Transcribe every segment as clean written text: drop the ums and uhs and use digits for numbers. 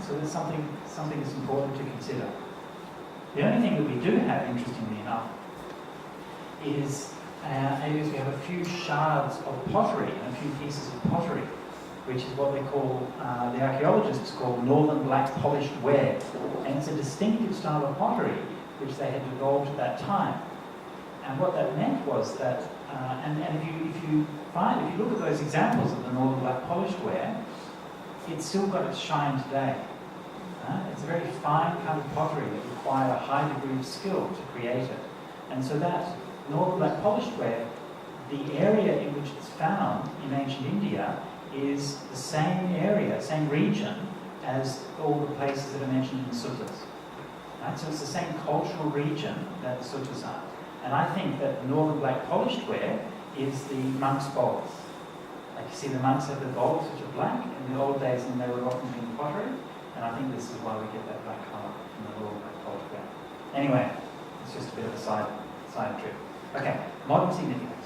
So there's something that's important to consider. The only thing that we do have, interestingly enough, is we have a few shards of pottery and a few pieces of pottery, which is what they call, the archaeologists call northern black polished ware. And it's a distinctive style of pottery which they had developed at that time. And what that meant was that, and if you look at those examples of the northern black polished ware, it's still got its shine today. It's a very fine kind of pottery that required a high degree of skill to create it. And so that northern black polished ware, the area in which it's found in ancient India is the same area, same region as all the places that are mentioned in the suttas. Right? So it's the same cultural region that the suttas are. And I think that the northern black polished ware is the monks' bowls. Like you see the monks have the bowls which are black. In the old days and they were often in pottery. And I think this is why we get that black colour from the northern black polished ware. Anyway, it's just a bit of a side trip. Okay, modern significance.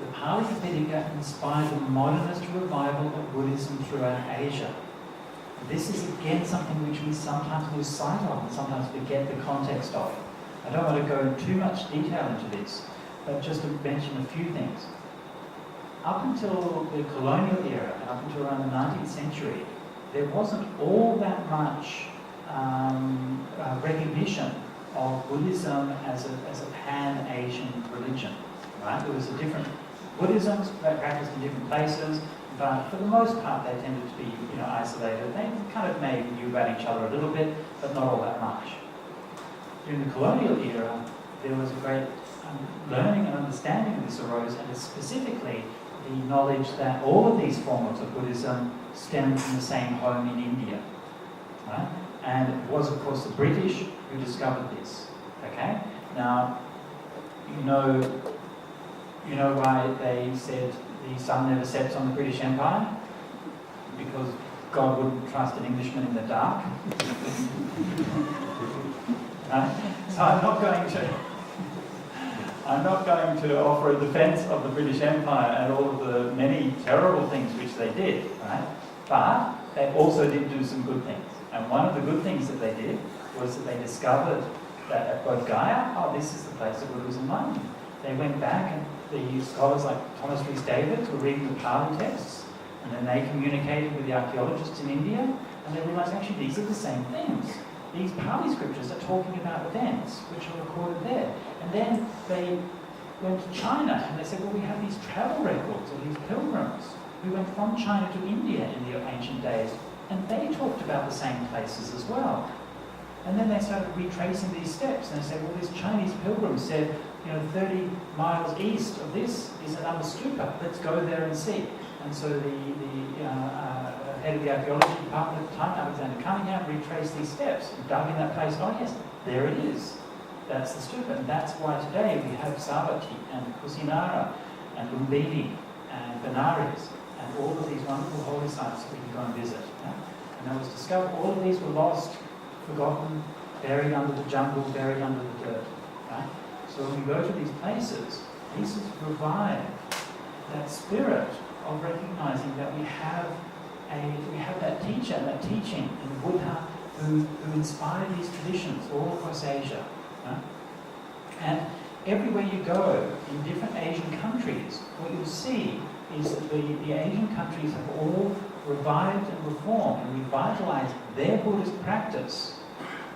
The Pali Tripitaka inspired the modernist revival of Buddhism throughout Asia. This is again something which we sometimes lose sight of and sometimes forget the context of. I don't want to go in too much detail into this, but just to mention a few things. Up until the colonial era, and up until around the 19th century, there wasn't all that much recognition of Buddhism as a pan-Asian religion. Right? There was a different Buddhisms practiced in different places, but for the most part they tended to be isolated. They kind of maybe knew about each other a little bit, but not all that much. During the colonial era, there was a great learning and understanding of this arose, and specifically the knowledge that all of these forms of Buddhism stemmed from the same home in India. Right? And it was, of course, the British who discovered this. Okay? Now, you know why they said the sun never sets on the British Empire? Because God wouldn't trust an Englishman in the dark. So I'm not going to offer a defence of the British Empire and all of the many terrible things which they did, right? But they also did do some good things. And one of the good things that they did was that they discovered that at Bodh Gaya, this is the place that Buddha was enlightened. They went back, and the scholars like Thomas Rhys Davids were reading the Pali texts, and then they communicated with the archaeologists in India, and they realised actually these are the same things. These Pali scriptures are talking about events which are recorded there. And then they went to China, and they said, well, we have these travel records of these pilgrims who went from China to India in the ancient days, and they talked about the same places as well. And then they started retracing these steps, and they said, well, this Chinese pilgrim said, 30 miles east of this is another stupa. Let's go there and see. And so the head of the archaeology department at the time, Alexander Cunningham, retraced these steps and dug in that place. Oh yes, there it is. That's the stupa. And that's why today we have Savatthi and Kusinara and Lumbini and Benares and all of these wonderful holy sites that we can go and visit. Yeah? And that was discovered. All of these were lost, forgotten, buried under the jungle, buried under the dirt. Right? So when we go to these places revive that spirit of recognizing that we have that teacher, that teaching in the Buddha who inspired these traditions all across Asia. Right? And everywhere you go in different Asian countries, what you'll see is that the Asian countries have all revived and reformed and revitalized their Buddhist practice,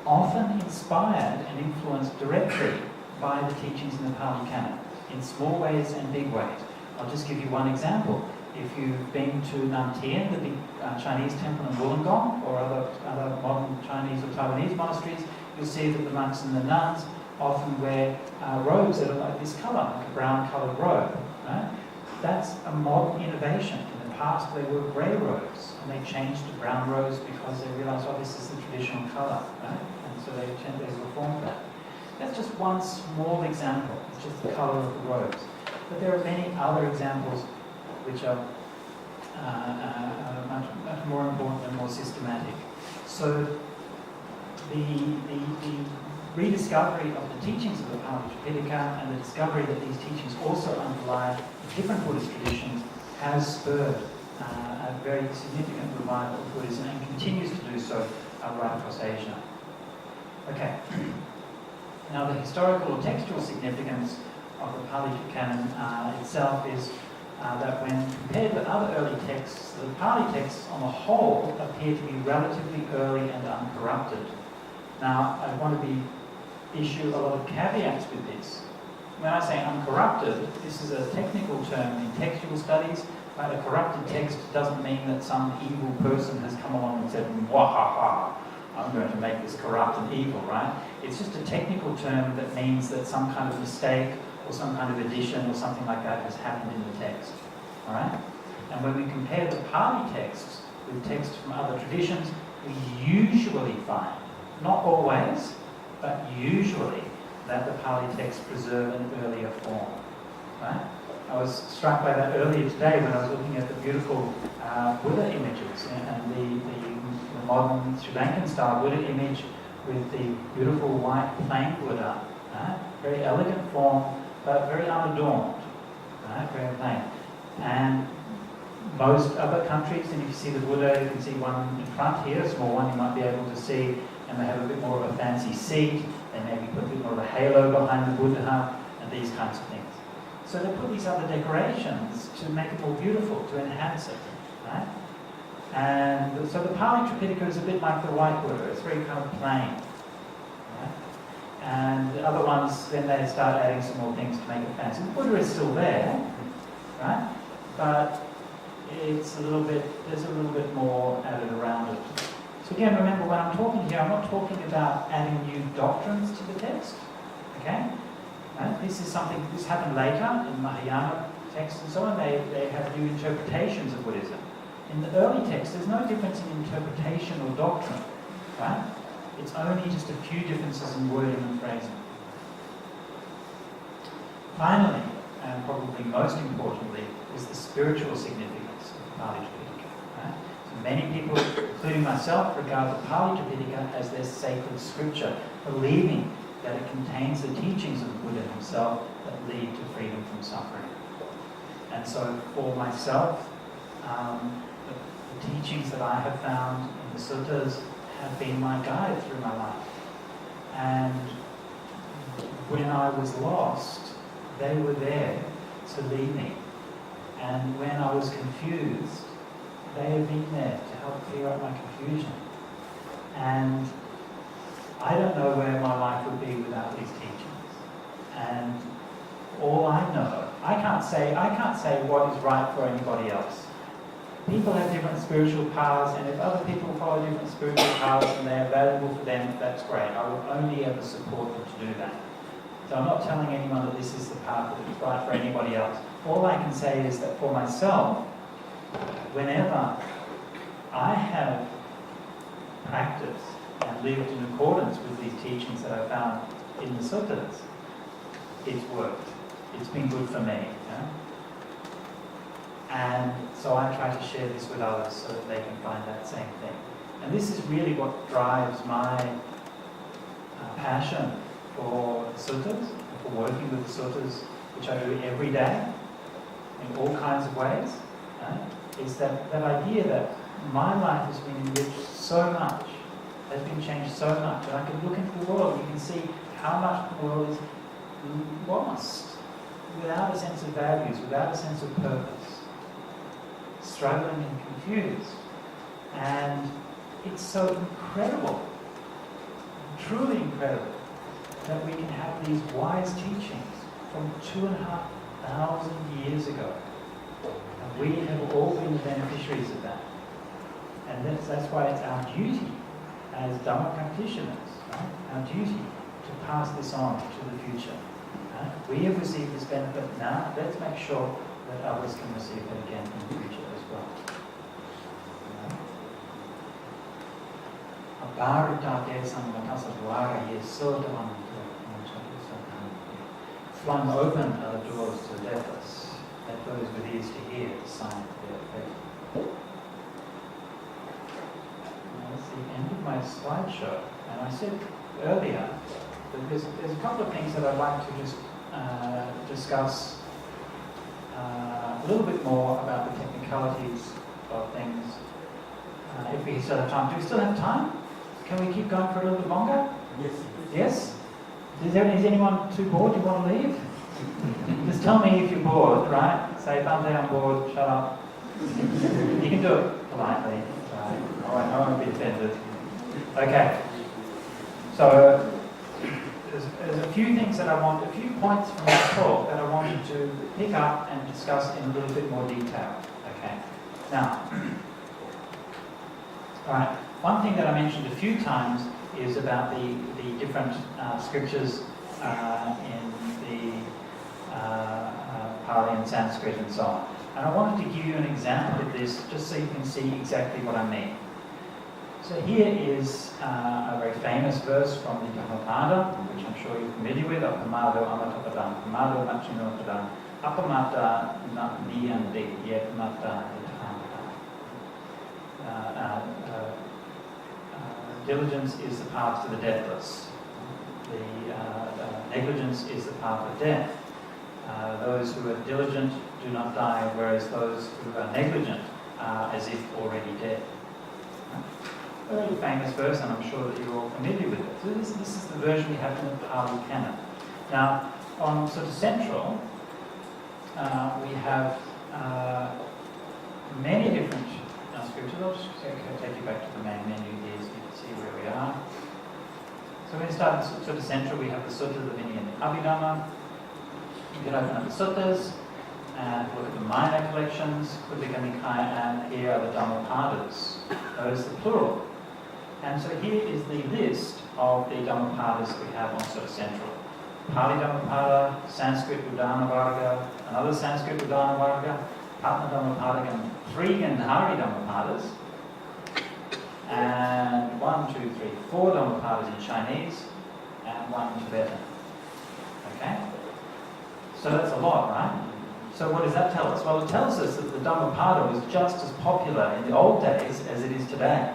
often inspired and influenced directly by the teachings in the Pali Canon, in small ways and big ways. I'll just give you one example. If you've been to Nam Tien, the big Chinese temple in Wollongong, or other modern Chinese or Taiwanese monasteries, you'll see that the monks and the nuns often wear robes that are like this colour, like a brown-coloured robe. Right? That's a modern innovation. In the past, they wore grey robes, and they changed to brown robes because they realised, this is the traditional colour. Right? And so they reformed that. That's just one small example. It's just the colour of the robes. But there are many other examples which are much more important and more systematic. So the rediscovery of the teachings of the Pali Tripitaka and the discovery that these teachings also underlie different Buddhist traditions has spurred a very significant revival of Buddhism and continues to do so right across Asia. Okay. Now the historical or textual significance of the Pali Canon itself is that when compared with other early texts, the Pali texts on the whole appear to be relatively early and uncorrupted. Now I want to issue a lot of caveats with this. When I say uncorrupted, this is a technical term in textual studies. Right? A corrupted text doesn't mean that some evil person has come along and said, "Wahaha, I'm going to make this corrupt and evil," right? It's just a technical term that means that some kind of mistake or some kind of addition or something like that has happened in the text. All right? And when we compare the Pali texts with texts from other traditions, we usually find, not always, but usually, that the Pali texts preserve an earlier form. Right? I was struck by that earlier today when I was looking at the beautiful Buddha images and the modern Sri Lankan style Buddha image with the beautiful white plain Buddha. Right? Very elegant form, but very unadorned. Right? Very plain. And most other countries, and if you see the Buddha, you can see one in front here, a small one you might be able to see, and they have a bit more of a fancy seat. They maybe put a bit more of a halo behind the Buddha, and these kinds of things. So they put these other decorations to make it more beautiful, to enhance it, right? And so the Pali Tripitaka is a bit like the white Buddha. It's very kind of plain, right? And the other ones, then they start adding some more things to make it fancy. The Buddha is still there, right? But it's a little bit, there's a little bit more added around it. So again, remember when I'm talking here, I'm not talking about adding new doctrines to the text, okay? Right? This is something, this happened later in Mahayana texts and so on. They have new interpretations of Buddhism. In the early text, there's no difference in interpretation or doctrine, right? It's only just a few differences in wording and phrasing. Finally, and probably most importantly, is the spiritual significance of the Pali Tripitaka. Right? So many people, including myself, regard the Pali Tripitaka as their sacred scripture, believing that it contains the teachings of the Buddha himself that lead to freedom from suffering. And so for myself, the teachings that I have found in the suttas have been my guide through my life. And when I was lost, they were there to lead me. And when I was confused, they have been there to help clear up my confusion. And I don't know where my life would be without these teachings. And all I know, I can't say what is right for anybody else. People have different spiritual paths, and if other people follow different spiritual paths and they are valuable for them, that's great. I will only ever support them to do that. So I'm not telling anyone that this is the path that is right for anybody else. All I can say is that for myself, whenever I have practiced and lived in accordance with these teachings that I found in the suttas, it's worked. It's been good for me. Yeah? And so I try to share this with others so that they can find that same thing. And this is really what drives my passion for the suttas, for working with the suttas, which I do every day in all kinds of ways, is that idea that my life has been enriched so much, has been changed so much, and I can look into the world, you can see how much the world is lost, without a sense of values, without a sense of purpose, struggling and confused. And it's so incredible, truly incredible, that we can have these wise teachings from 2,500 years ago. And we have all been the beneficiaries of that. And that's why it's our duty as Dhamma practitioners, right? Our duty to pass this on to the future. Right? We have received this benefit now, let's make sure that others can receive it again in the future as well. Flung open are the doors to let us, let those with ears to hear the sign of their faith. That's the end of my slideshow. And I said earlier that there's a couple of things that I'd like to just discuss a little bit more about the technicalities of things. If we still have time. Do we still have time? Can we keep going for a little bit longer? Yes. Yes? Is anyone too bored? Do you want to leave? Just tell me if you're bored, right? Say, Bante, I'm bored, shut up. You can do it politely. Right? I won't be offended. Okay. So, there's a few things that a few points from this talk that I wanted to pick up and discuss in a little bit more detail. Okay. Now, alright, one thing that I mentioned a few times is about the different scriptures in the Pali and Sanskrit and so on. And I wanted to give you an example of this just so you can see exactly what I mean. So here is a very famous verse from the Dhammapada, which I'm sure you're familiar with. Appamado amatapadam, appamado machinopadam, appamata niyante yetmata yathamata. Diligence is the path to the deathless. The negligence is the path of death. Those who are diligent do not die, whereas those who are negligent are as if already dead. Very famous verse, and I'm sure that you're all familiar with it. So this is the version we have in the Pali Canon. Now, on sort of central, we have many different scriptures. I'll just take you back to the main menu here so you can see where we are. So when we start at sort of central, we have the suttas of Vinaya and the Abhidhamma. You can open up the suttas and look at the minor collections, Khuddaka Nikaya, and here are the Dhammapadas. Those are the plural. And so here is the list of the Dhammapadas that we have on sort of central. Pali Dhammapada, Sanskrit Udana Varga, another Sanskrit Udana Varga, Patna Dhammapada, and 3 Gandhari Dhammapadas, and 4 Dhammapadas in Chinese, and 1 in Tibetan. Okay? So that's a lot, right? So what does that tell us? Well, it tells us that the Dhammapada was just as popular in the old days as it is today.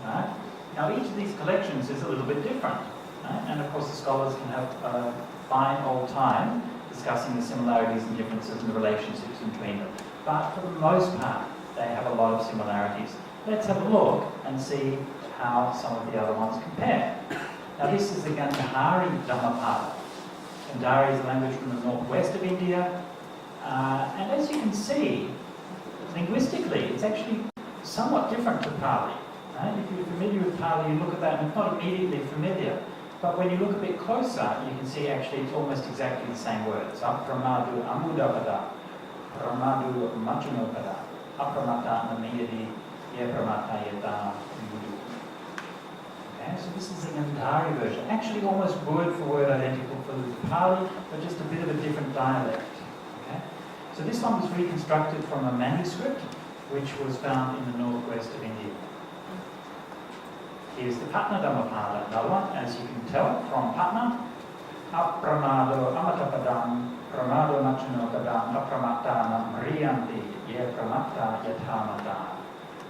Right? Now each of these collections is a little bit different. Right? And of course the scholars can have a fine old time discussing the similarities and differences and the relationships between them. But for the most part, they have a lot of similarities. Let's have a look and see how some of the other ones compare. Now this is the Gandhari Dhammapada. Gandhari is a language from the northwest of India. And as you can see, linguistically, it's actually somewhat different to Pali. Right? If you're familiar with Pali, you look at that and it's not immediately familiar. But when you look a bit closer, you can see actually it's almost exactly the same words. Apramadu amudapada, pramadu machunopada, apramata namiyadi, yepramata yata mudu. Okay, so this is the Gandhari version. Actually almost word for word identical for the Pali, but just a bit of a different dialect. So this one was reconstructed from a manuscript which was found in the northwest of India. Here's the Patna Dhammapada, another one, as you can tell from Patna. Apramado amatapadam, pramado machinokadam, apramatana mariyanti, ye pramata yathamata.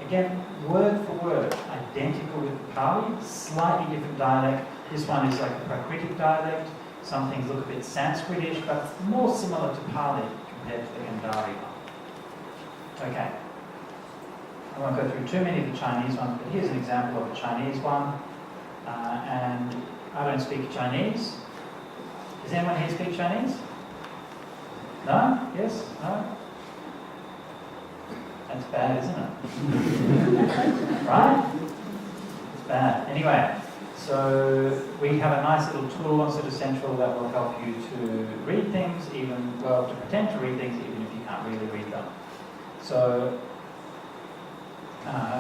Again, word for word, identical with the Pali, slightly different dialect. This one is like a Prakritic dialect. Some things look a bit Sanskritish, but more similar to Pali compared to the Gandhari one. Okay. I won't go through too many of the Chinese ones, but here's an example of a Chinese one. And I don't speak Chinese. Does anyone here speak Chinese? No? Yes? No? That's bad, isn't it? Right? It's bad. Anyway, so we have a nice little tool on Sutta Central that will help you to read things, to pretend to read things even if you can't really read them. So,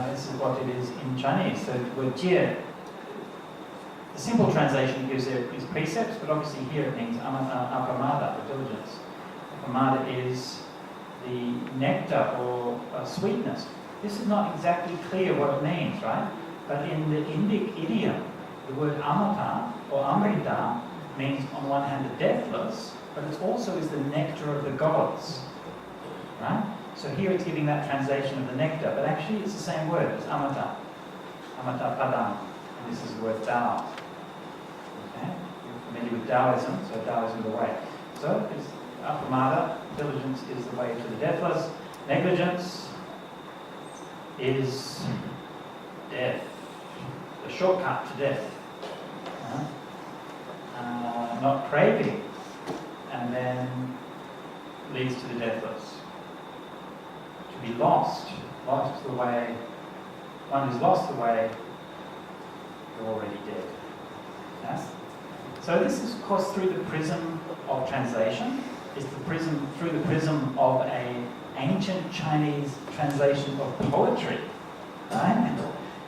this is what it is in Chinese. So the word jie, the simple translation gives it is precepts, but obviously here it means apamada, the diligence. Apamada is the nectar or sweetness. This is not exactly clear what it means, right? But in the Indic idiom, the word amata or amrita means on one hand the deathless, but it also is the nectar of the gods, right? So here it's giving that translation of the nectar, but actually it's the same word, it's amata, amata padam, and this is the word Tao. Okay? You're familiar with Taoism, so Taoism is the way. So it's apamada, diligence is the way to the deathless, negligence is death, the shortcut to death. Not craving, and then leads to the deathless. To be lost the way, one who's lost the way, you're already dead. Yes? So this is, of course, through the prism of translation. It's through the prism of an ancient Chinese translation of poetry, right?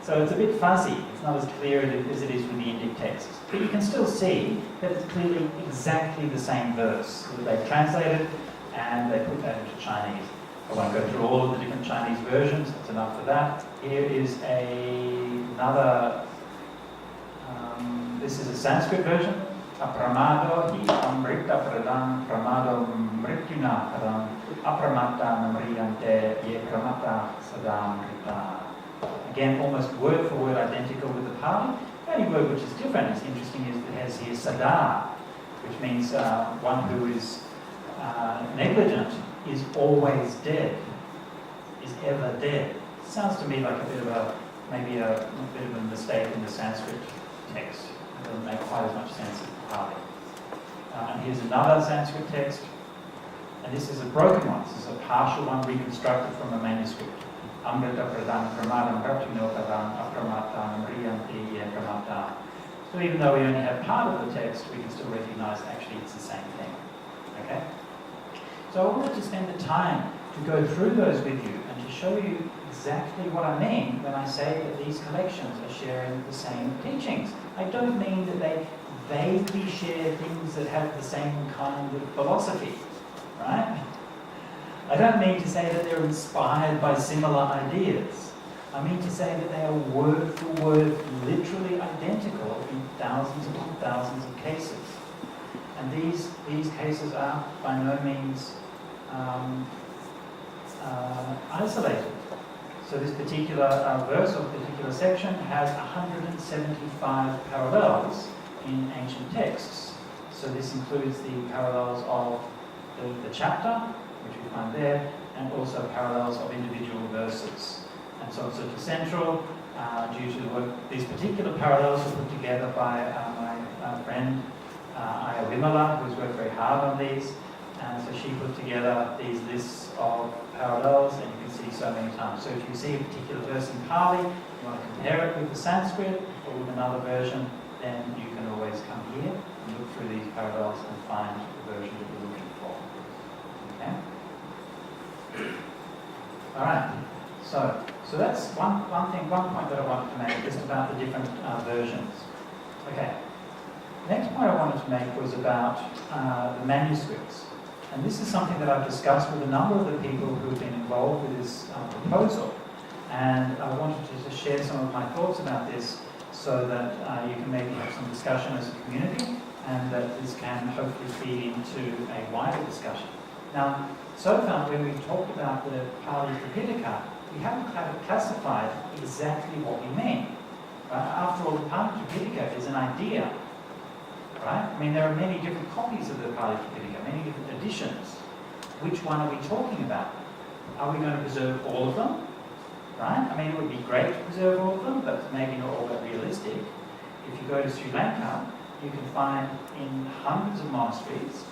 So it's a bit fuzzy. It's not as clear as it is with the Indic texts. But you can still see that it's clearly exactly the same verse that they've translated and they put that into Chinese. I won't go through all of the different Chinese versions. That's enough for that. Here is another, this is a Sanskrit version. Apramado hi amrita pradam pramado mrityuna padam apramata namriyante ye pramata sadam rita. Again, almost word for word identical with the Pali. The only word which is different, it's interesting, is it has here sada, which means one who is negligent is always dead, is ever dead. Sounds to me like a bit of a, maybe a bit of a mistake in the Sanskrit text. It doesn't make quite as much sense as the Pali. And here's another Sanskrit text, and this is a broken one. This is a partial one reconstructed from a manuscript. Amrita pradam pramadam raptino padam apramatam riyanti pramata. So even though we only have part of the text, we can still recognize actually it's the same thing. Okay? So I wanted to spend the time to go through those with you and to show you exactly what I mean when I say that these collections are sharing the same teachings. I don't mean that they vaguely share things that have the same kind of philosophy, right? I don't mean to say that they're inspired by similar ideas. I mean to say that they are word for word, literally identical in thousands upon thousands of cases. And these cases are by no means isolated. So this particular verse or particular section has 175 parallels in ancient texts. So this includes the parallels of the chapter, which we find there, and also parallels of individual verses. And so it's sort of central due to the work. These particular parallels were put together by my friend Aya Vimala, who's worked very hard on these. And so she put together these lists of parallels, and you can see so many times. So if you see a particular verse in Pali, you want to compare it with the Sanskrit or with another version, then you can always come here and look through these parallels and find the version that you're looking for. Okay? All right. So that's one point that I wanted to make, just about the different versions. Okay. Next point I wanted to make was about the manuscripts. And this is something that I've discussed with a number of the people who have been involved with this proposal. And I wanted to just share some of my thoughts about this so that you can maybe have some discussion as a community, and that this can hopefully feed into a wider discussion. Now, so far when we talked about the Pali Thripitaka, we haven't classified exactly what we mean. After all, the Pali Thripitaka is an idea. Right? I mean, there are many different copies of the Pali Thripitaka, many different editions. Which one are we talking about? Are we going to preserve all of them? Right? I mean, it would be great to preserve all of them, but maybe not all that realistic. If you go to Sri Lanka, you can find in hundreds of monasteries,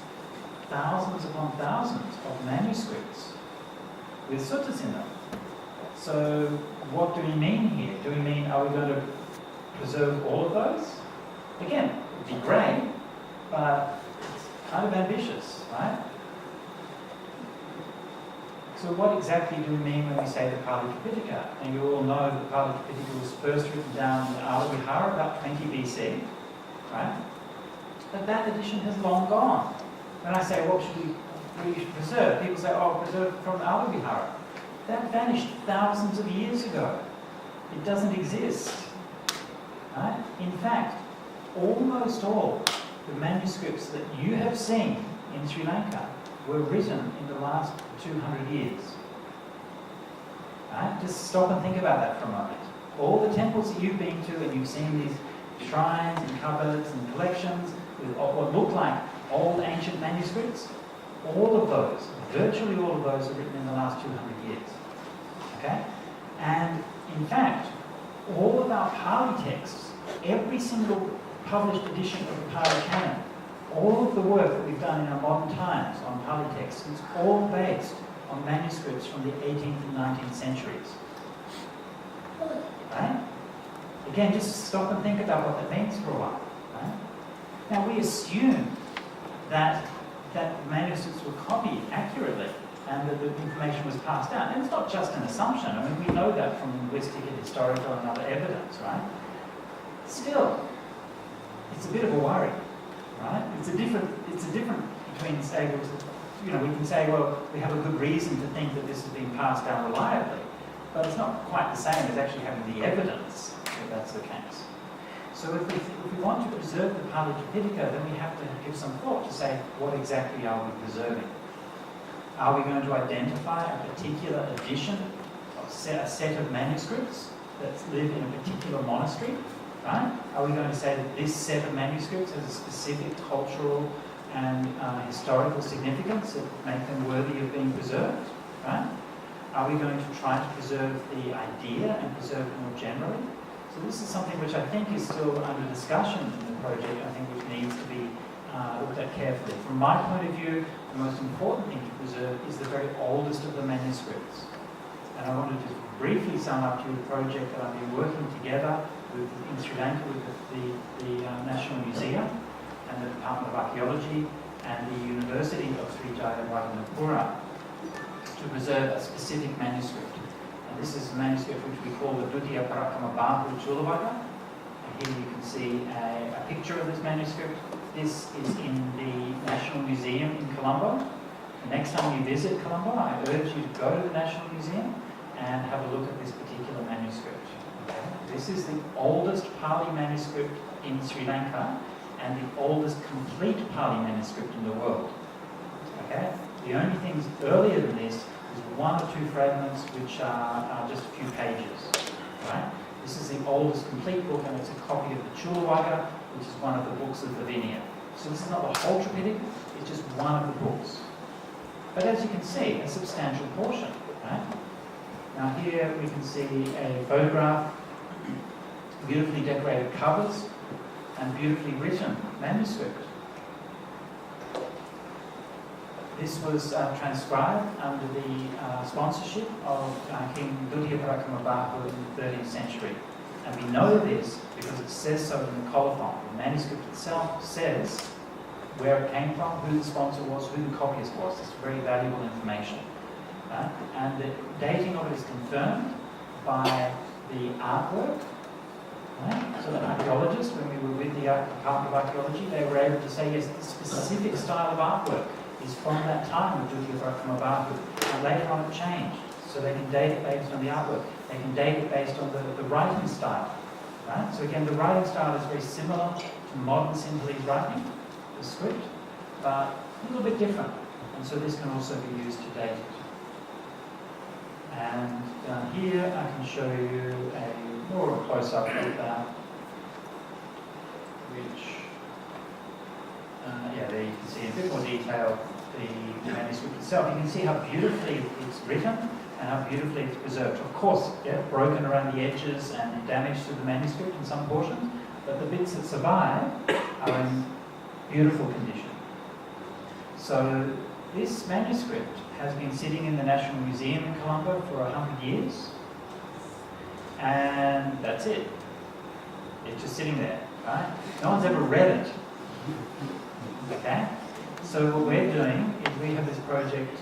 thousands upon thousands of manuscripts with suttas in them. So what do we mean here? Do we mean, are we going to preserve all of those? Again, it would be great, but it's kind of ambitious, right? So what exactly do we mean when we say the Pali Tripitaka? And you all know that the Pali Tripitaka was first written down in Alavihara about 20 BC, right? But that edition has long gone. When I say what should we preserve, people say, oh, preserve from Alavihara. That vanished thousands of years ago. It doesn't exist, right? In fact, almost all the manuscripts that you have seen in Sri Lanka were written in the last 200 years. Right? Just stop and think about that for a moment. All the temples that you've been to and you've seen these shrines and cupboards and collections with what look like old ancient manuscripts, all of those, virtually all of those are written in the last 200 years. Okay? And in fact, all of our Pali texts, every single published edition of the Pali Canon, all of the work that we've done in our modern times on Pali texts is all based on manuscripts from the 18th and 19th centuries. Right? Again, just stop and think about what that means for a while. Right? Now, we assume that manuscripts were copied accurately and that the information was passed down. And it's not just an assumption. I mean, we know that from linguistic and historical and other evidence, right? Still, it's a bit of a worry, right? It's a different between, say, we can say, well, we have a good reason to think that this has been passed down reliably, but it's not quite the same as actually having the evidence that that's the case. So if we want to preserve the Pali Tripitaka, then we have to give some thought to say, what exactly are we preserving? Are we going to identify a particular edition, a set of manuscripts that live in a particular monastery? Right? Are we going to say that this set of manuscripts has a specific cultural and historical significance that make them worthy of being preserved? Right? Are we going to try to preserve the idea and preserve it more generally? So this is something which I think is still under discussion in the project, I think which needs to be looked at carefully. From my point of view, the most important thing to preserve is the very oldest of the manuscripts. And I want to just briefly sum up to you the project that I've been working together in Sri Lanka with the National Museum and the Department of Archaeology and the University of Sri Jayawardenepura to preserve a specific manuscript. And this is a manuscript which we call the Dutiya Parakama Bahu Chulavaga. And here you can see a picture of this manuscript. This is in the National Museum in Colombo. The next time you visit Colombo, I urge you to go to the National Museum and have a look at this particular manuscript. Okay? This is the oldest Pali manuscript in Sri Lanka and the oldest complete Pali manuscript in the world. Okay? The only things earlier than this is one or two fragments which are just a few pages. Right? This is the oldest complete book, and it's a copy of the Chulavaga, which is one of the books of the Vinaya. So this is not the whole Tripitaka, it's just one of the books. But as you can see, a substantial portion. Right? Now here we can see a photograph, beautifully decorated covers, and beautifully written manuscript. This was transcribed under the sponsorship of King Dutiya Parakama Bahu in the 13th century. And we know this because it says so in the colophon. The manuscript itself says where it came from, who the sponsor was, who the copyist was. It's very valuable information. And the dating of it is confirmed by the artwork. Right? So the archaeologists, when we were with the Department of Archaeology, they were able to say, yes, the specific style of artwork is from that time of Dutiya Parakama Bahu. And later on it changed. So they can date it based on the artwork. They can date it based on the writing style. Right? So again, the writing style is very similar to modern Sinhalese writing, the script, but a little bit different. And so this can also be used to date it. And down here I can show you a more of a close-up of that, which, there you can see in a bit more detail the manuscript itself. You can see how beautifully it's written and how beautifully it's preserved. Of course, broken around the edges and damage to the manuscript in some portions, but the bits that survive are in beautiful condition. So this manuscript has been sitting in the National Museum in Colombo for 100 years, and that's it. It's just sitting there, right? No one's ever read it. Okay? So what we're doing is we have this project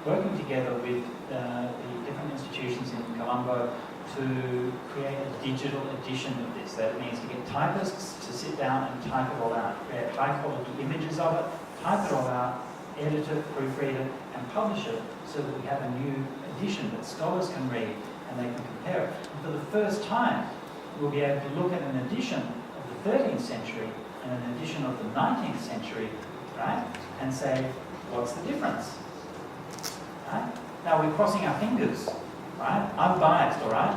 working together with the different institutions in Colombo to create a digital edition of this. That means to get typists to sit down and type it all out, create high quality images of it, type it all out, edit it, proofread it, and publish it so that we have a new edition that scholars can read and they can compare it. And for the first time, we'll be able to look at an edition of the 13th century and an edition of the 19th century, right, and say, what's the difference? Right? Now we're crossing our fingers, right? I'm biased, all right?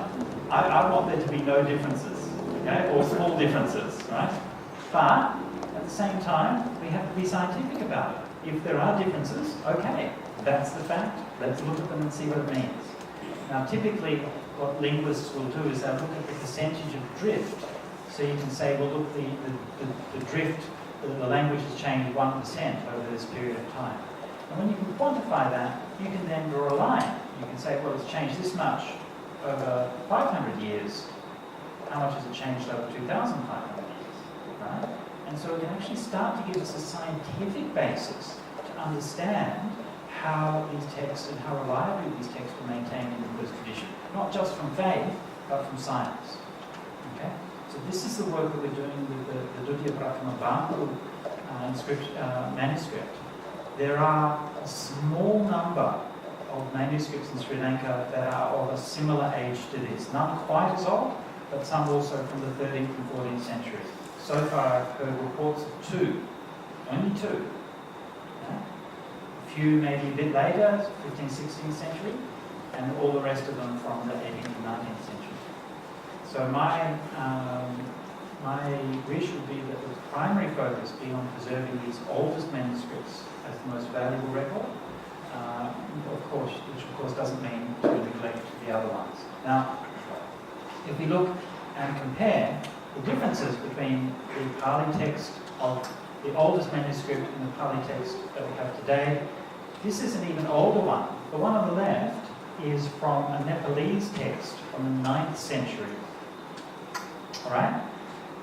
I want there to be no differences, okay, or small differences, right? But at the same time, we have to be scientific about it. If there are differences, okay, that's the fact. Let's look at them and see what it means. Now, typically, what linguists will do is they'll look at the percentage of drift. So you can say, well, look, the drift, the language has changed 1% over this period of time. And when you can quantify that, you can then draw a line. You can say, well, it's changed this much over 500 years. How much has it changed over 2,500 years? Right? And so it can actually start to give us a scientific basis to understand how these texts and how reliably these texts were maintained in the Buddhist tradition. Not just from faith, but from science. Okay? So this is the work that we're doing with the Dutya Prathama Bangku manuscript. There are a small number of manuscripts in Sri Lanka that are of a similar age to this. None quite as old, but some also from the 13th and 14th century. So far I've heard reports of 2, only 2. Yeah? A few maybe a bit later, 15th, 16th century, and all the rest of them from the 18th and 19th century. So my wish would be that the primary focus be on preserving these oldest manuscripts as the most valuable record, which of course doesn't mean to neglect the other ones. Now, if we look and compare the differences between the Pali text of the oldest manuscript and the Pali text that we have today, this is an even older one. The one on the left is from a Nepalese text from the 9th century. Alright?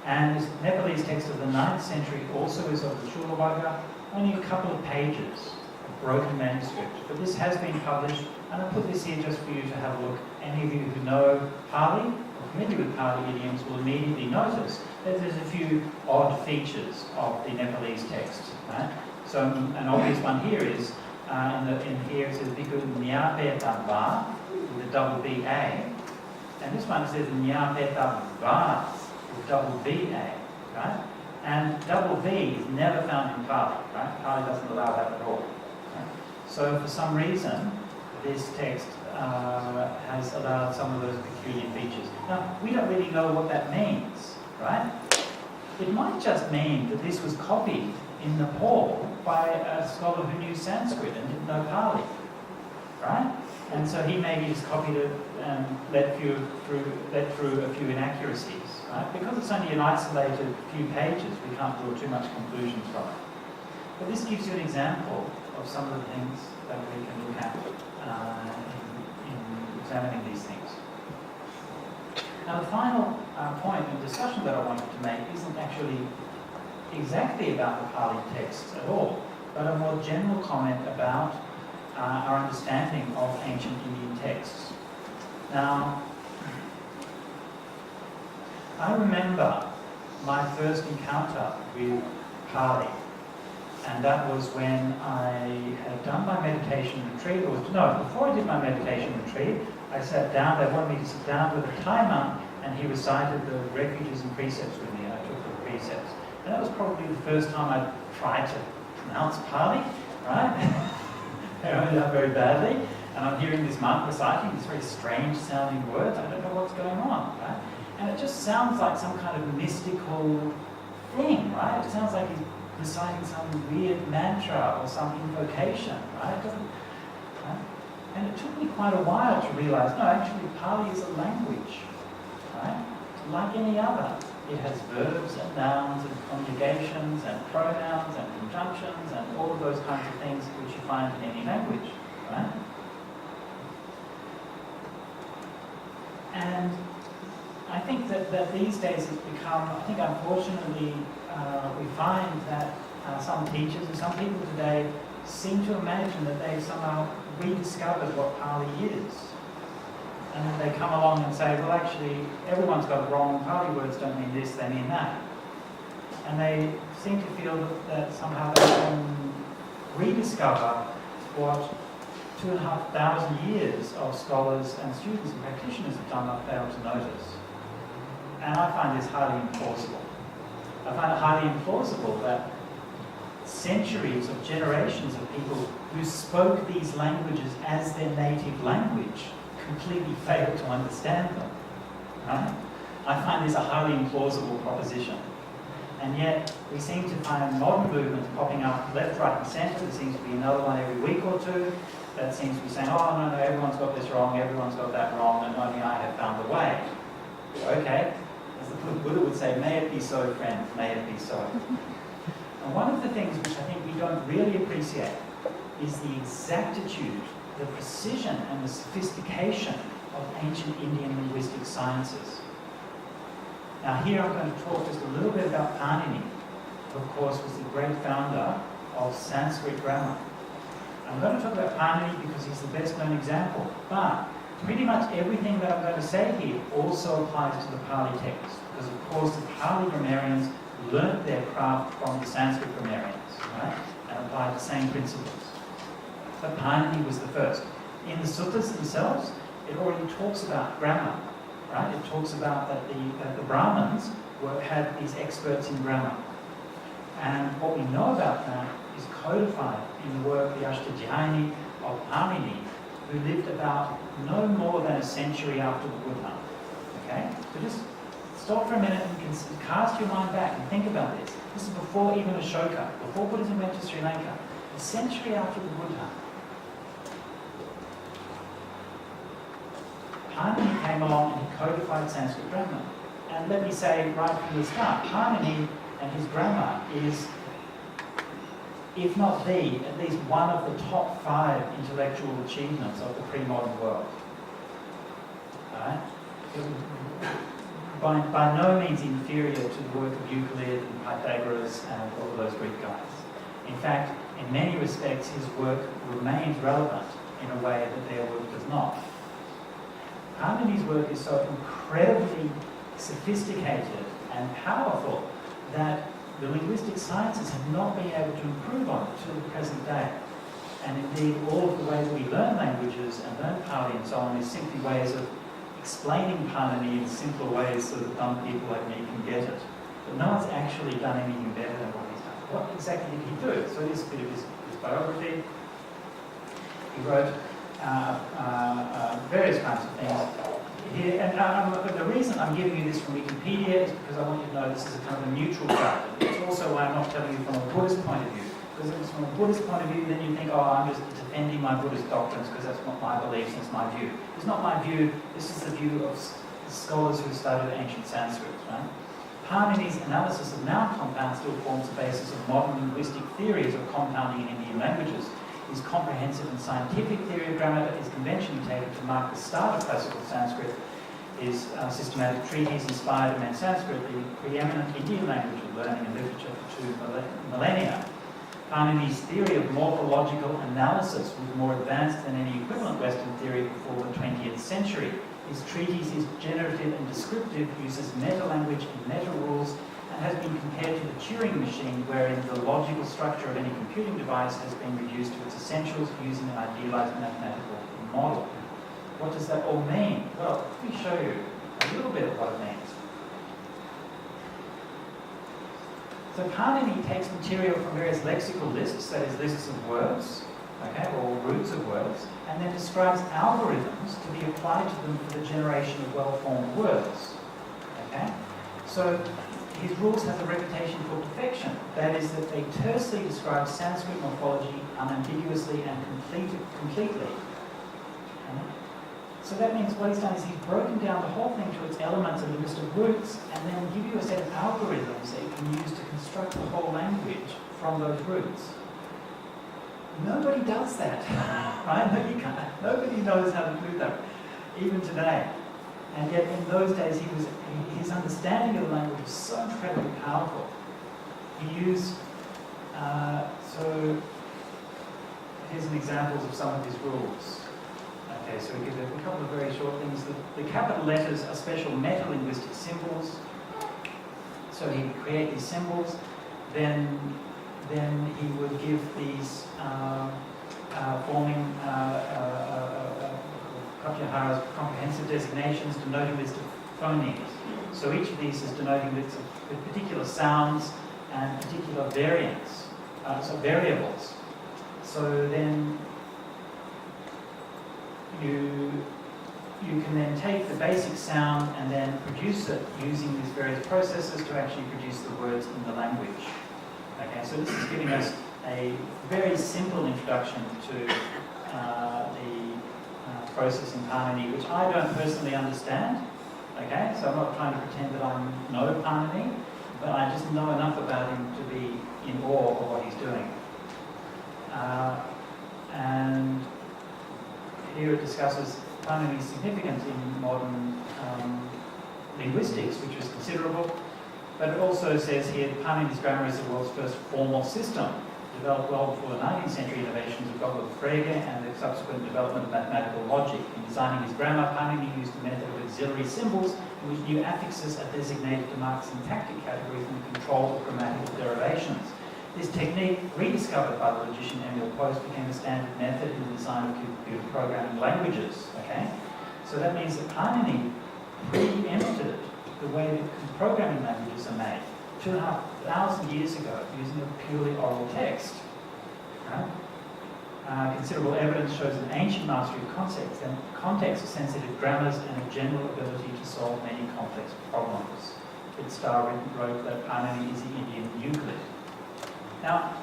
And this Nepalese text of the 9th century also is of the Chulabhaga, only a couple of pages of broken manuscript. But this has been published, and I put this here just for you to have a look. Any of you who know Pali, or familiar with Pali idioms, will immediately notice that there's a few odd features of the Nepalese text. Right? So an obvious one here is, in here it says Bhikkhu Nyapeta Va, with a double B-A. And this one says Nyapeta Va, with double B-A. Right? And double V is never found in Pali. Right? Pali doesn't allow that at all. Right? So for some reason, this text has allowed some of those peculiar features. Now, we don't really know what that means, right? It might just mean that this was copied in Nepal by a scholar who knew Sanskrit and didn't know Pali, right? And so he maybe just copied it and let through a few inaccuracies, right? Because it's only an isolated few pages, we can't draw too much conclusions from it. But this gives you an example of some of the things that we can look at in examining these things. Now the final point of discussion that I wanted to make isn't actually exactly about the Pali texts at all, but a more general comment about our understanding of ancient Indian texts. Now, I remember my first encounter with Pali, and that was when I had done my meditation retreat, before I did my meditation retreat, I sat down, they wanted me to sit down with a timer, and he recited the refuges and precepts with me, and I took the precepts. And that was probably the first time I tried to pronounce Pali, right? I ended up very badly, and I'm hearing this monk reciting these very strange sounding words, I don't know what's going on, right? And it just sounds like some kind of mystical thing, right? It sounds like he's reciting some weird mantra or some invocation, right? It doesn't, right? And it took me quite a while to realize, no, actually Pali is a language, right? Like any other. It has verbs and nouns and conjugations and pronouns and conjunctions and all of those kinds of things which you find in any language, right? And I think that these days it's become, I think unfortunately, we find that some teachers and some people today seem to imagine that they've somehow rediscovered what Pali is. And then they come along and say, well actually, everyone's got it wrong, Pali words don't mean this, they mean that. And they seem to feel that somehow they can rediscover what 2,500 years of scholars and students and practitioners have done not fail to notice. And I find this highly implausible. I find it highly implausible that centuries of generations of people who spoke these languages as their native language completely failed to understand them. Right? I find this a highly implausible proposition. And yet, we seem to find modern movements popping up left, right and centre. There seems to be another one every week or two. that seems to be saying, oh, no, everyone's got this wrong, everyone's got that wrong, and only I have found the way. Okay, as the Buddha would say, may it be so, friend, may it be so. And one of the things which I think we don't really appreciate is the exactitude, the precision, and the sophistication of ancient Indian linguistic sciences. Now here I'm going to talk just a little bit about Panini, who of course was the great founder of Sanskrit grammar. I'm going to talk about Panini because he's the best known example, but pretty much everything that I'm going to say here also applies to the Pali text, because of course the Pali grammarians learnt their craft from the Sanskrit grammarians, right, and applied the same principles. But Panini was the first. In the suttas themselves, it already talks about grammar, right? It talks about that the Brahmins had these experts in grammar. And what we know about that is codified in the work, the Ashtadhyayini of Panini, who lived about no more than a century after the Buddha. Okay? So just stop for a minute and cast your mind back and think about this. This is before even Ashoka, before Buddhism went to Sri Lanka, a century after the Buddha. Panini came along and he codified Sanskrit grammar. And let me say right from the start, Panini and his grammar is, if not at least one of the top 5 intellectual achievements of the pre-modern world. Right? By no means inferior to the work of Euclid and Pythagoras and all of those Greek guys. In fact, in many respects, his work remains relevant in a way that their work does not. Panini's work is so incredibly sophisticated and powerful that the linguistic sciences have not been able to improve on it till the present day. And indeed, all of the ways we learn languages and learn Pali and so on is simply ways of explaining Panini in simpler ways so that dumb people like me can get it. But no one's actually done anything better than what he's done. What exactly did he do? So this is a bit of his biography. He wrote various kinds of things. The reason I'm giving you this from Wikipedia is because I want you to know this is a kind of a neutral chart. It's also why I'm not telling you from a Buddhist point of view. Because if it's from a Buddhist point of view, then you think, oh, I'm just defending my Buddhist doctrines because that's not my beliefs, it's my view. It's not my view, this is the view of scholars who studied ancient Sanskrit, right? Panini's analysis of noun compounds still forms the basis of modern linguistic theories of compounding in Indian languages. His comprehensive and scientific theory of grammar that is conventionally taken to mark the start of classical Sanskrit. His systematic treatise inspired immense Sanskrit, the preeminent Indian language of learning and literature for 2 millennia. Panini's theory of morphological analysis was more advanced than any equivalent Western theory before the 20th century. His treatise is generative and descriptive, uses meta-language and meta-rules, and has been compared to the Turing machine, wherein the logical structure of any computing device has been reduced to its essentials using an idealized mathematical model. What does that all mean? Well, let me show you a little bit of what it means. So Panini takes material from various lexical lists, that is lists of words, okay, or roots of words, and then describes algorithms to be applied to them for the generation of well-formed words. Okay? So his rules have a reputation for perfection. That is, that they tersely describe Sanskrit morphology unambiguously and completely. Okay? So that means what he's done is he's broken down the whole thing to its elements and a list of roots, and then give you a set of algorithms that you can use to construct the whole language from those roots. Nobody does that, right? No, you can't. Nobody knows how to do that, even today. And yet in those days, his understanding of the language was so incredibly powerful. He used, so here's some examples of some of his rules. Okay, so we give a couple of very short things. The capital letters are special meta-linguistic symbols. So he would create these symbols, then he would give these forming Pratyahara's comprehensive designations denoting lists of phonemes. So each of these is denoting lists of particular sounds and particular variants, so variables. So then you can then take the basic sound and then produce it using these various processes to actually produce the words in the language. Okay, so this is giving us a very simple introduction to the process in Panini, which I don't personally understand. Okay, so I'm not trying to pretend that I know Panini, but I just know enough about him to be in awe of what he's doing. And here it discusses Panini's significance in modern linguistics, which was considerable, but it also says here that Panini's grammar is the world's first formal system, developed well before the 19th century innovations of Gottlob Frege and the subsequent development of mathematical logic. In designing his grammar, Panini used the method of auxiliary symbols, in which new affixes are designated to mark syntactic categories and control of grammatical derivations. This technique, rediscovered by the logician Emil Post, became a standard method in the design of computer programming languages. Okay, so that means that Panini preempted the way that programming languages are made 2,500 years ago using a purely oral text. Right? Considerable evidence shows an ancient mastery of context-sensitive grammars and a general ability to solve many complex problems. Fitzstar wrote that Panini is the Indian Euclid. Now,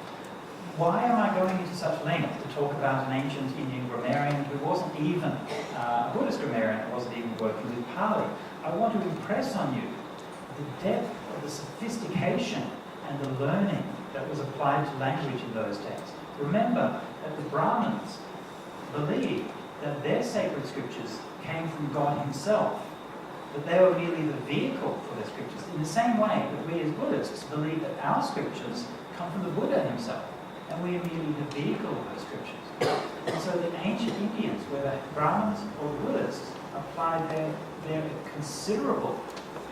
why am I going into such length to talk about an ancient Indian grammarian who wasn't even a Buddhist grammarian, who wasn't even working with Pali? I want to impress on you the depth of the sophistication and the learning that was applied to language in those texts. Remember that the Brahmins believed that their sacred scriptures came from God himself, that they were merely the vehicle for their scriptures, in the same way that we as Buddhists believe that our scriptures come from the Buddha himself, and we are merely the vehicle of those scriptures. And so the ancient Indians, whether Brahmins or Buddhists, applied their considerable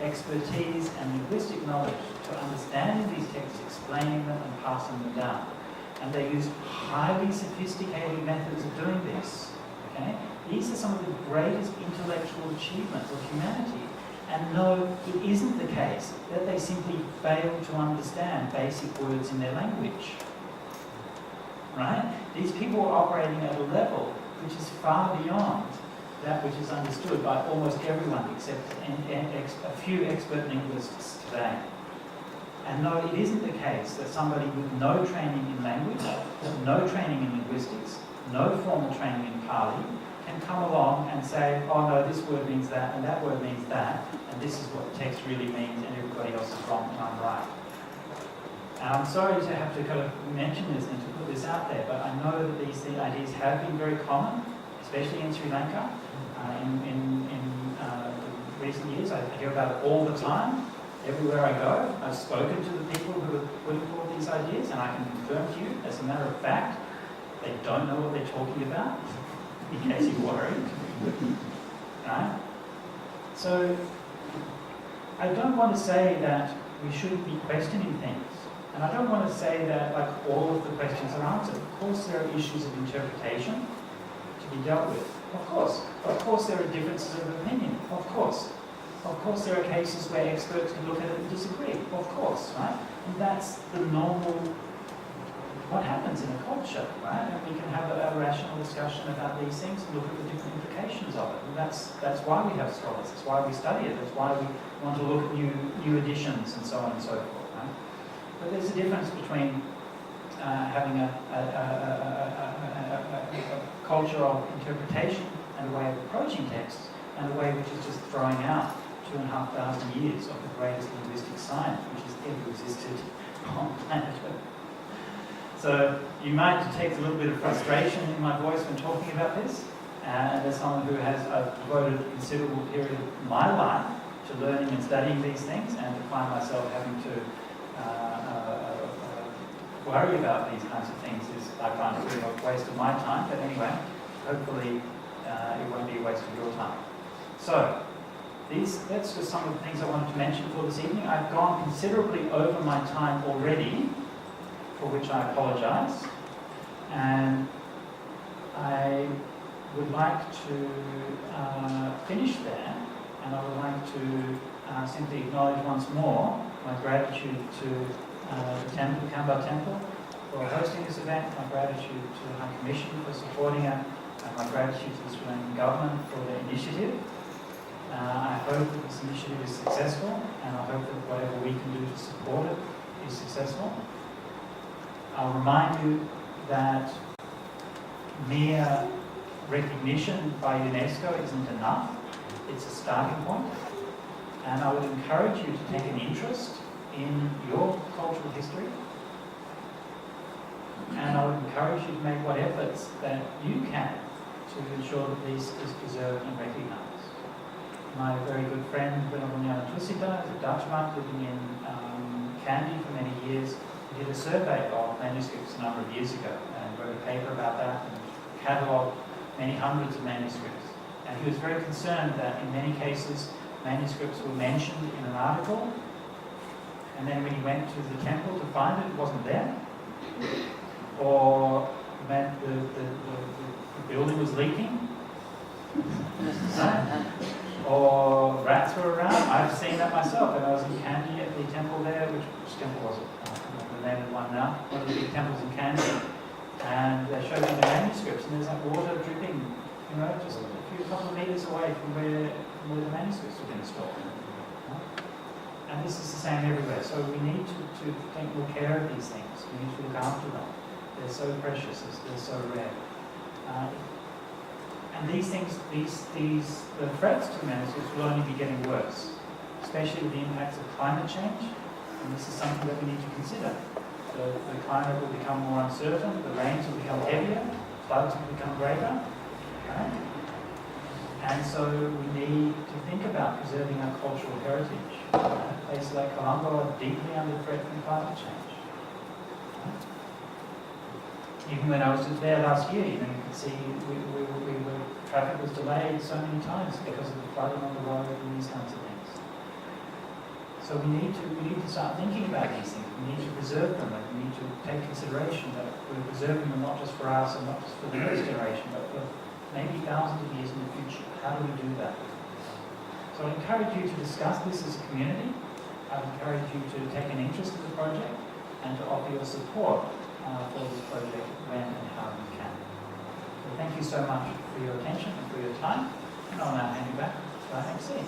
expertise and linguistic knowledge to understanding these texts, explaining them and passing them down. And they used highly sophisticated methods of doing this. Okay? These are some of the greatest intellectual achievements of humanity. And no, it isn't the case that they simply failed to understand basic words in their language. Right? These people were operating at a level which is far beyond that which is understood by almost everyone except a few expert linguists today. And no, it isn't the case that somebody with no training in language, no training in linguistics, no formal training in Pali, can come along and say, oh no, this word means that, and that word means that, and this is what the text really means, and everybody else is wrong and I'm right. And I'm sorry to have to kind of mention this and to put this out there, but I know that these ideas have been very common, especially in Sri Lanka. In recent years, I hear about it all the time. Everywhere I go, I've spoken to the people who are putting forward these ideas, and I can confirm to you, as a matter of fact, they don't know what they're talking about, in case you're worried. Right? So, I don't want to say that we shouldn't be questioning things. And I don't want to say that like all of the questions are answered. Of course there are issues of interpretation to be dealt with. Of course there are differences of opinion. Of course there are cases where experts can look at it and disagree. Of course, right? And that's the normal, what happens in a culture, right? And we can have a rational discussion about these things and look at the different implications of it. And that's why we have scholars. That's why we study it. That's why we want to look at new editions and so on and so forth, right? But there's a difference between having a culture of interpretation and a way of approaching texts, and a way which is just throwing out 2,500 years of the greatest linguistic science which has ever existed on planet Earth. So you might detect a little bit of frustration in my voice when talking about this, and as someone who has devoted a considerable period of my life to learning and studying these things, and to find myself having to worry about these kinds of things is, I find it really a waste of my time, but anyway, hopefully it won't be a waste of your time. So, that's just some of the things I wanted to mention for this evening. I've gone considerably over my time already, for which I apologise, and I would like to finish there, and I would like to simply acknowledge once more my gratitude to the Temple, the Kamba Temple, for hosting this event, my gratitude to the High Commission for supporting it, and my gratitude to the Sri Lankan government for their initiative. I hope that this initiative is successful, and I hope that whatever we can do to support it is successful. I'll remind you that mere recognition by UNESCO isn't enough. It's a starting point. And I would encourage you to take an interest in your cultural history. And I would encourage you to make what efforts that you can to ensure that this is preserved and recognised. My very good friend, Thripitaka Segment, is a Dutch monk living in Kandy for many years. He did a survey of manuscripts a number of years ago and wrote a paper about that and catalogued many hundreds of manuscripts. And he was very concerned that in many cases manuscripts were mentioned in an article, and then when he went to the temple to find it, it wasn't there. Or meant the building was leaking. Or rats were around. I've seen that myself when I was in Kandy at the temple there, which temple was it? I don't remember the name of one now. One of the big temples in Kandy. And they showed me the manuscripts, and there's like water dripping, just a couple of meters away from where the manuscripts were being stored. And this is the same everywhere. So we need to take more care of these things. We need to look after them. They're so precious, they're so rare. And these things, the threats to manuscripts will only be getting worse, especially with the impacts of climate change. And this is something that we need to consider. The climate will become more uncertain, the rains will become heavier, floods will become greater. Right? And so we need to think about preserving our cultural heritage. Places like Colombo are deeply under threat from climate change. Right? Even when I was there last year, you could see traffic was delayed so many times because of the flooding on the road and these kinds of things. So we need to start thinking about these things. We need to preserve them, and we need to take consideration that we're preserving them not just for us and not just for the next generation, but for maybe thousands of years in the future. How do we do that? So I encourage you to discuss this as a community. I encourage you to take an interest in the project and to offer your support for this project when and how you can. So thank you so much for your attention and for your time, and I'll now hand you back to our MC.